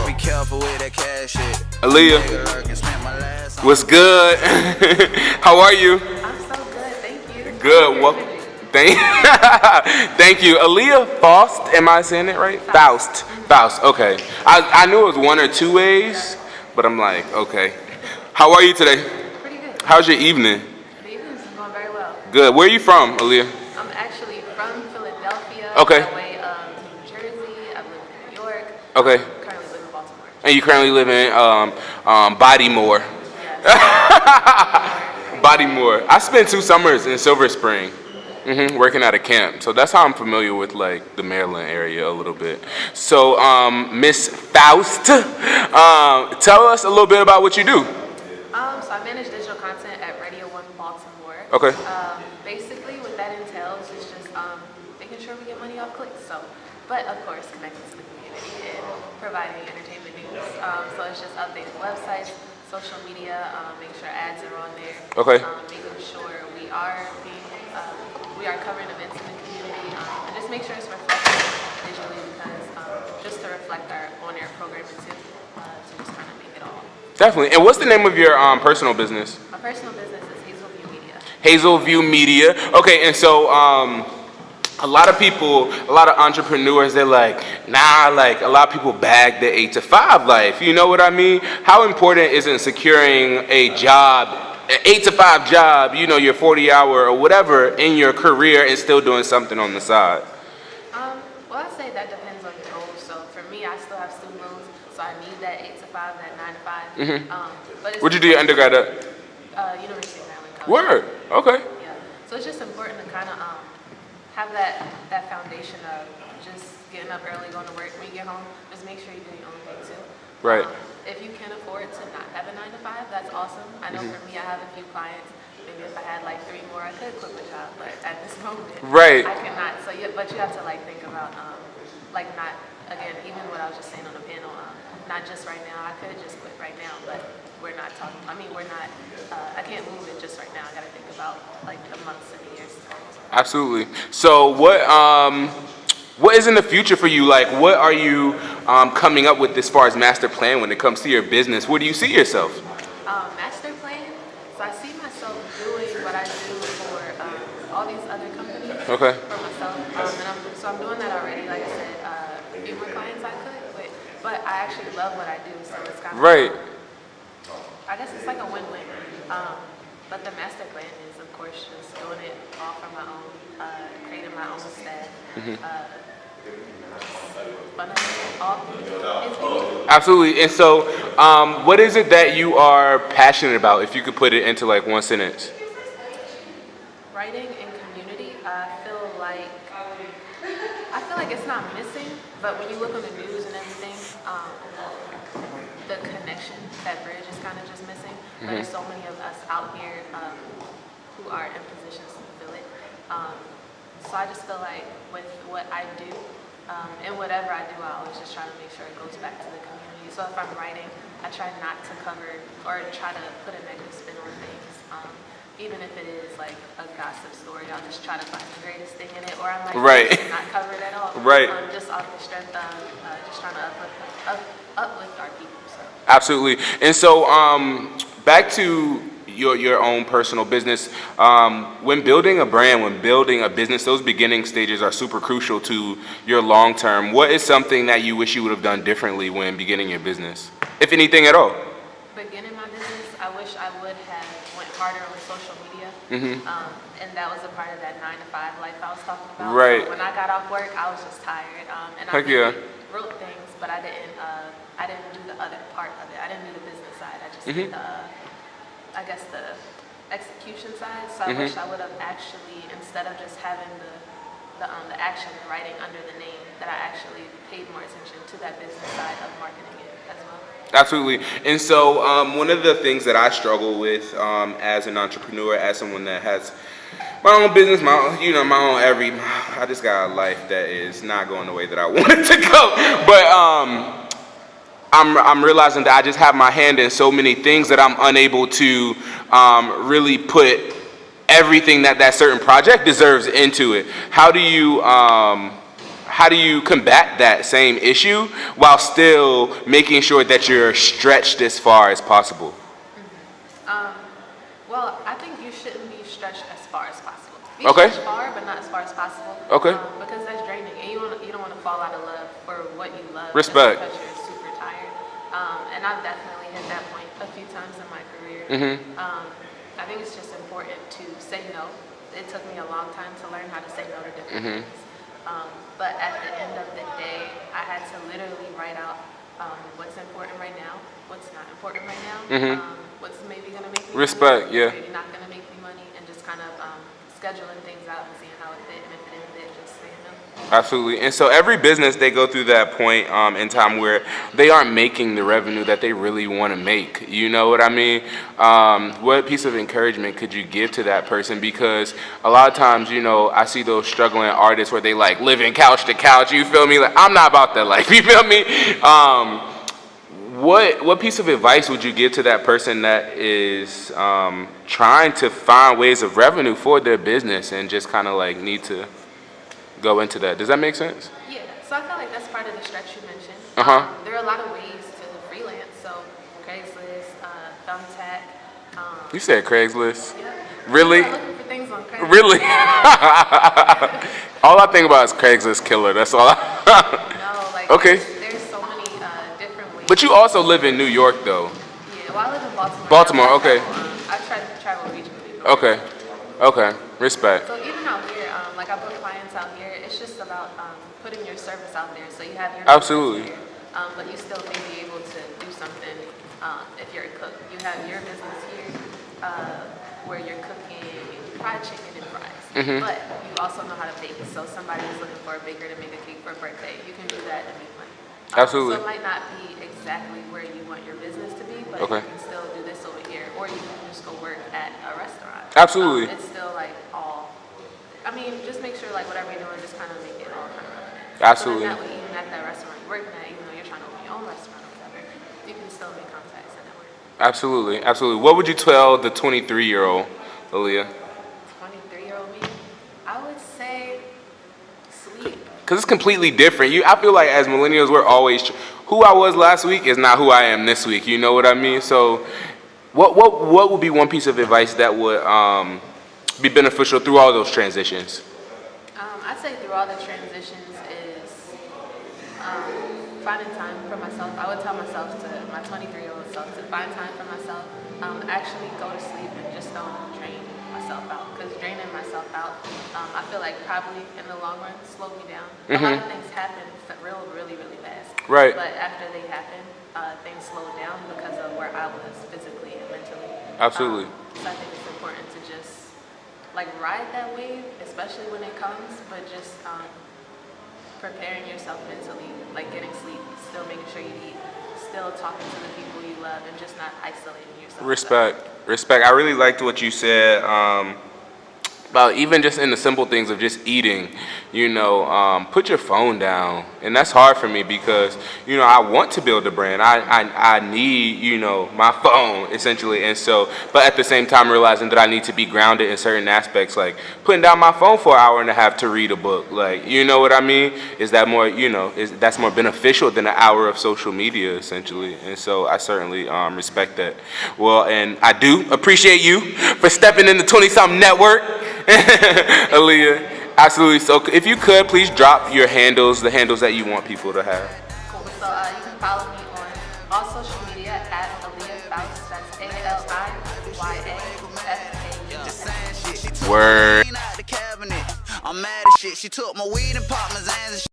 Be careful with that cash shit. Aliya, what's good? How are you? I'm so good, thank you. Good. Well, thank you. Aliya Faust, am I saying it right? Faust. Okay. I knew it was one or two ways, but I'm like, okay. How are you today? Pretty good. How's your evening? The evening's going very well. Good. Where are you from, Aliya? I'm actually from Philadelphia. Okay. That way, New Jersey. I've lived in New York. Okay. Currently live in Baltimore. And you currently live in Baltimore. Yes. Baltimore. I spent 2 summers in Silver Spring, working at a camp. So that's how I'm familiar with like the Maryland area a little bit. So Miss Faust, tell us a little bit about what you do. So I manage digital content at Radio One Baltimore. Okay. Basically, what that entails is just making sure we get money off clicks. But of course, connecting to the community and providing entertainment news. So it's just updating websites, social media, making sure ads are on there. Okay. Making sure we are covering events in the community, and just make sure it's reflected visually because just to reflect our on-air programming too, to just kind of make it all. Definitely. And what's the name of your personal business? My personal business is HazelView Media. HazelView Media. Okay, and so a lot of people, a lot of entrepreneurs, they're like, nah, like a lot of people bag the 8 to 5 life. You know what I mean? How important is it securing a job, an 8 to 5 job, you know, your 40-hour or whatever in your career and still doing something on the side? Well, I'd say that depends on the goals. So for me, I still have student loans, so I need that 8 to 5, that 9 to 5. But it's Where'd you do your undergrad at? University of Maryland College. Word. Okay. Yeah. So it's just important to kind of have that foundation of just getting up early, going to work. When you get home, just make sure you do your own thing too. Right. If you can afford to not have a 9 to 5, that's awesome. I know for me, I have a few clients. Maybe if I had like 3 more, I could quit my job. But at this moment, Right. I cannot. So yeah, but you have to like think about like not again, even what I was just saying on the panel. Not just right now. I could just quit right now, but we're not talking. I mean, we're not. I can't move it just right now. I got to think about like the months and the years. Absolutely. So what is in the future for you? Like, what are you coming up with as far as master plan when it comes to your business? Where do you see yourself? Master plan. So I see myself doing what I do for all these other companies. Okay. For myself, and I'm doing that already. Like I said, a few more clients I could, but I actually love what I do, so it's kind of Right. I guess it's like a win-win. But the master plan is, of course, just doing it all for my own, creating my own staff. Absolutely. And so, what is it that you are passionate about? If you could put it into like one sentence. Writing and community. I feel like it's not missing, but when you look on the news and everything, the connection, that bridge is kind of just missing. But there's so many of us out here who are in positions to fill it. So I just feel like with what I do, and whatever I do, I always just try to make sure it goes back to the community. So if I'm writing, I try not to cover or try to put a negative spin on things. Even if it is like a gossip story, I'll just try to find the greatest thing in it, or I might not cover it at all. Right. Just off the strength of just trying to uplift our people. So. Absolutely. And so, back to your own personal business. When building a brand, when building a business, those beginning stages are super crucial to your long term. What is something that you wish you would have done differently when beginning your business, if anything at all? Beginning my business, I wish I would have went harder on social media. And that was a part of that 9 to 5 life I was talking about. Right. So when I got off work, I was just tired. And Heck I wrote things, but I didn't do the other part of it. I didn't do the business side. I just did I guess the execution side. So I wish I would have actually, instead of just having the action, the writing under the name, that I actually paid more attention to that business side of marketing it as well. Absolutely. And so one of the things that I struggle with as an entrepreneur, as someone that has my own business, I just got a life that is not going the way that I want it to go. But I'm realizing that I just have my hand in so many things that I'm unable to really put everything that certain project deserves into it. How how do you combat that same issue while still making sure that you're stretched as far as possible? Well, I think you shouldn't be stretched as far as possible. Be Okay. stretched far, but not as far as possible. Okay. Because that's draining, and you don't want to fall out of love for what you love. Respect. Because you're super tired. And I've definitely hit that point a few times in my career. I think it's just important to say no. It took me a long time to learn how to say no to different things. But at the end of the day, I had to literally write out what's important right now, what's not important right now, what's maybe going to make me Respect, money, yeah. maybe not going to make me money, and just kind of scheduling things out and seeing how it fit, and if it didn't fit, just saying no. Absolutely. And so every business, they go through that point in time where they aren't making the revenue that they really want to make. You know what I mean? What piece of encouragement could you give to that person? Because a lot of times, you know, I see those struggling artists where they like living couch to couch. You feel me? Like, I'm not about that life. You feel me? What piece of advice would you give to that person that is trying to find ways of revenue for their business and just kind of like need to go into that? Does that make sense? Yeah, so I feel like that's part of the stretch you mentioned. There are a lot of ways to freelance, so Craigslist, Thumbtack. You said Craigslist? Yeah. Really? I'm looking for things on Craigslist. Really? All I think about is Craigslist killer. That's all No, like Okay. there's so many different ways. But you also live in New York, though. Yeah, well, I live in Baltimore. Baltimore, okay. I try to travel regionally. Okay. Okay. Respect. So even out here, like I book clients out here, it's just about putting your service out there. So you have your Absolutely. business here, but you still may be able to do something if you're a cook. You have your business here where you're cooking fried chicken and fries, but you also know how to bake. So somebody is looking for a baker to make a cake for a birthday. You can do that and make money. Absolutely. So it might not be exactly where you want your business to be, but Okay. you can still do this over here, or you can just go work at a restaurant. Absolutely. It's still like all. I mean, just make sure like whatever you're doing, just kind of make it all kind of relevant. Absolutely. So then that way, even at that restaurant you're working at, even though you're trying to open your own restaurant or whatever, you can still make contacts and network. Absolutely. Absolutely. What would you tell the 23-year-old Aliya? 23-year-old me, I would say sleep. Because it's completely different. I feel like as millennials, we're always who I was last week is not who I am this week. You know what I mean? So, what would be one piece of advice that would be beneficial through all those transitions? I'd say through all the transitions is finding time for myself. I would tell myself my 23-year-old self to find time for myself. Actually go to sleep and just don't drain myself out. Because draining myself out, I feel like probably in the long run slowed me down. A lot of things happen really fast. Right. But after they happen, things slowed down because of where I was physically and mentally. Absolutely. So I think it's important to just like ride that wave, especially when it comes, but just preparing yourself mentally, like getting sleep, still making sure you eat, still talking to the people you love, and just not isolating yourself. Respect. I really liked what you said about even just in the simple things of just eating, you know, put your phone down. And that's hard for me because, you know, I want to build a brand. I need, you know, my phone essentially. And so, but at the same time realizing that I need to be grounded in certain aspects, like putting down my phone for an hour and a half to read a book. Like, you know what I mean? Is that more, you know, that's more beneficial than an hour of social media essentially. And so I certainly respect that. Well, and I do appreciate you for stepping in the 20-something network. Aliya, absolutely. So if you could, please drop your handles, the handles that you want people to have. Cool. So you can follow me on all social media at Aliya Faust. That's ALIYAFAUST. Word. I'm mad as shit. She took my weed and popped my Zans and